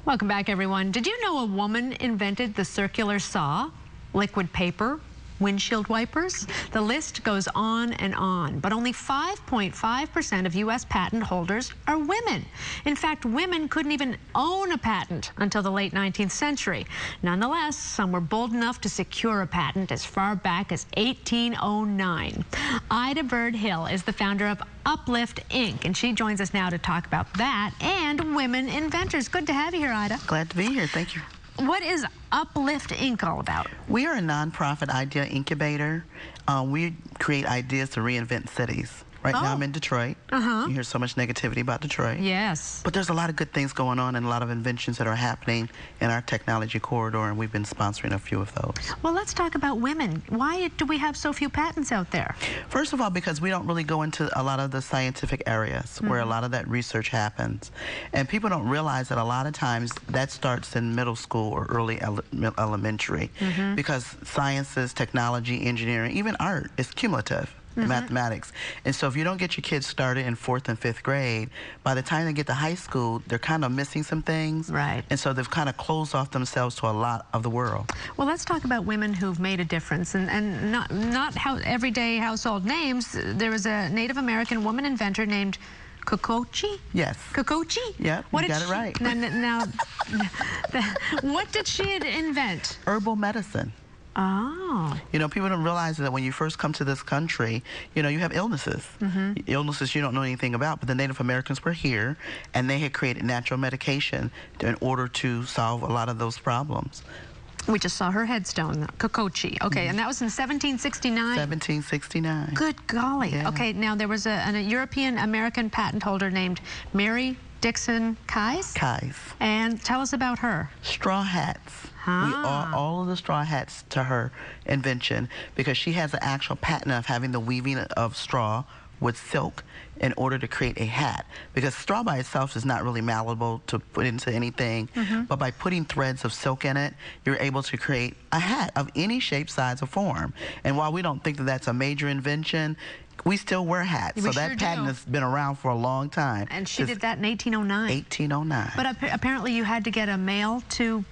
Welcome back, everyone. Did you know a woman invented the circular saw, liquid paper, windshield wipers? The list goes on and on, but only 5.5% of U.S. patent holders are women. In fact, women couldn't even own a patent until the late 19th century. Nonetheless, some were bold enough to secure a patent as far back as 1809. Byrd-Hill is the founder of Uplift, Inc., and she joins us now to talk about that and women inventors. Good to have you here, Ida. Glad to be here. Thank you. What is Uplift, Inc. all about? We are a nonprofit idea incubator. We create ideas to reinvent cities. Right now I'm in Detroit. You hear so much negativity about Detroit. Yes. But there's a lot of good things going on and a lot of inventions that are happening in our technology corridor, and we've been sponsoring a few of those. Well, let's talk about women. Why do we have so few patents out there? First of all, because we don't really go into a lot of the scientific areas where a lot of that research happens. And people don't realize that a lot of times that starts in middle school or early elementary, because sciences, technology, engineering, even art is cumulative. Mathematics. And so if you don't get your kids started in 4th and 5th grade, by the time they get to high school, they're kind of missing some things. Right. And so they've kind of closed off themselves to a lot of the world. Well, let's talk about women who've made a difference, and not everyday household names. There was a Native American woman inventor named Kokochi? Yes. Kokochi? Yep, you got it right. Now, what did she invent? Herbal medicine. Oh. You know, people don't realize that when you first come to this country, you know, you have illnesses. Illnesses you don't know anything about, but the Native Americans were here, and they had created natural medication in order to solve a lot of those problems. We just saw her headstone, Kokochi. Okay, and that was in 1769? 1769. Good golly. Yeah. Okay, now there was a European-American patent holder named Mary Dixon Keyes? Keyes. And tell us about her. Straw hats. We owe all of the straw hats to her invention, because she has an actual patent of having the weaving of straw with silk in order to create a hat, because straw by itself is not really malleable to put into anything, but by putting threads of silk in it, you're able to create a hat of any shape, size, or form. And while we don't think that that's a major invention, we still wear hats. So that patent has been around for a long time. And she did that in 1809. 1809. But apparently you had to get a male to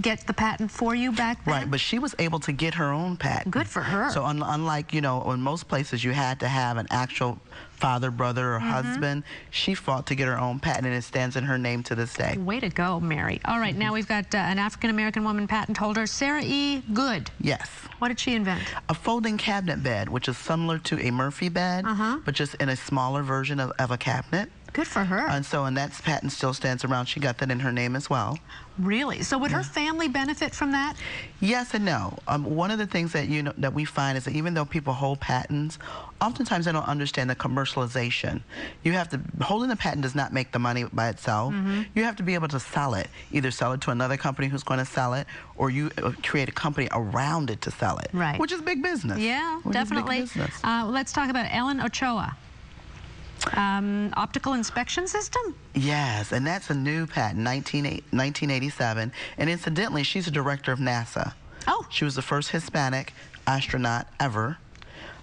get the patent for you back then? Right, but she was able to get her own patent. Good for her. So unlike, you know, in most places you had to have an actual father, brother, or husband, she fought to get her own patent, and it stands in her name to this day. Way to go, Mary. All right, now we've got an African-American woman patent holder, Sarah E. Good. Yes. What did she invent? A folding cabinet bed, which is similar to a Murphy bed, but just in a smaller version of a cabinet. Good for her. And that patent still stands around. She got that in her name as well. Really? So would her family benefit from that? Yes and no. One of the things that that we find is that even though people hold patents, oftentimes they don't understand the commercialization. You have to, holding a patent does not make the money by itself. You have to be able to sell it. Either sell it to another company who's going to sell it, or you create a company around it to sell it. Right. Which is big business. Yeah, definitely. Let's talk about Ellen Ochoa. Optical inspection system? Yes, and that's a new patent, 1987. And incidentally, she's a director of NASA. Oh. She was the first Hispanic astronaut ever.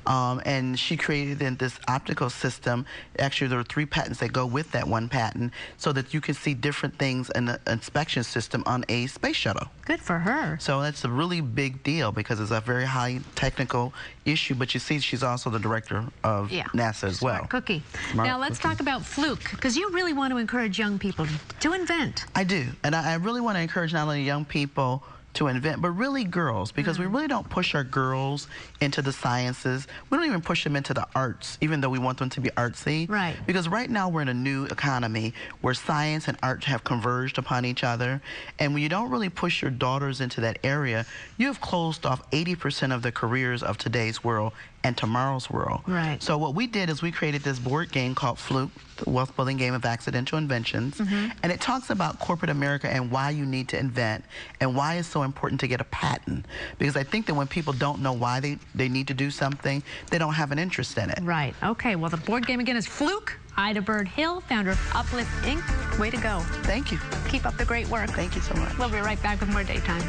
And she created this optical system. Actually, there are 3 patents that go with that one patent, so that you can see different things in the inspection system on a space shuttle. Good for her. So that's a really big deal, because it's a very high technical issue, but you see she's also the director of NASA as well. Smart cookie. Now let's talk about Fluke, because you really want to encourage young people to invent. I do, and I really want to encourage not only young people to invent, but really girls, because we really don't push our girls into the sciences. We don't even push them into the arts, even though we want them to be artsy. Right. Because right now we're in a new economy where science and art have converged upon each other. And when you don't really push your daughters into that area, you have closed off 80% of the careers of today's world and tomorrow's world. Right. So what we did is we created this board game called Fluke, the wealth building game of accidental inventions. And it talks about corporate America and why you need to invent and why it's so important to get a patent. Because I think that when people don't know why they need to do something, they don't have an interest in it. Right. Okay, well, the board game again is Fluke. Ida Byrd-Hill, founder of Uplift, Inc. Way to go. Thank you. Keep up the great work. Thank you so much. We'll be right back with more Daytime.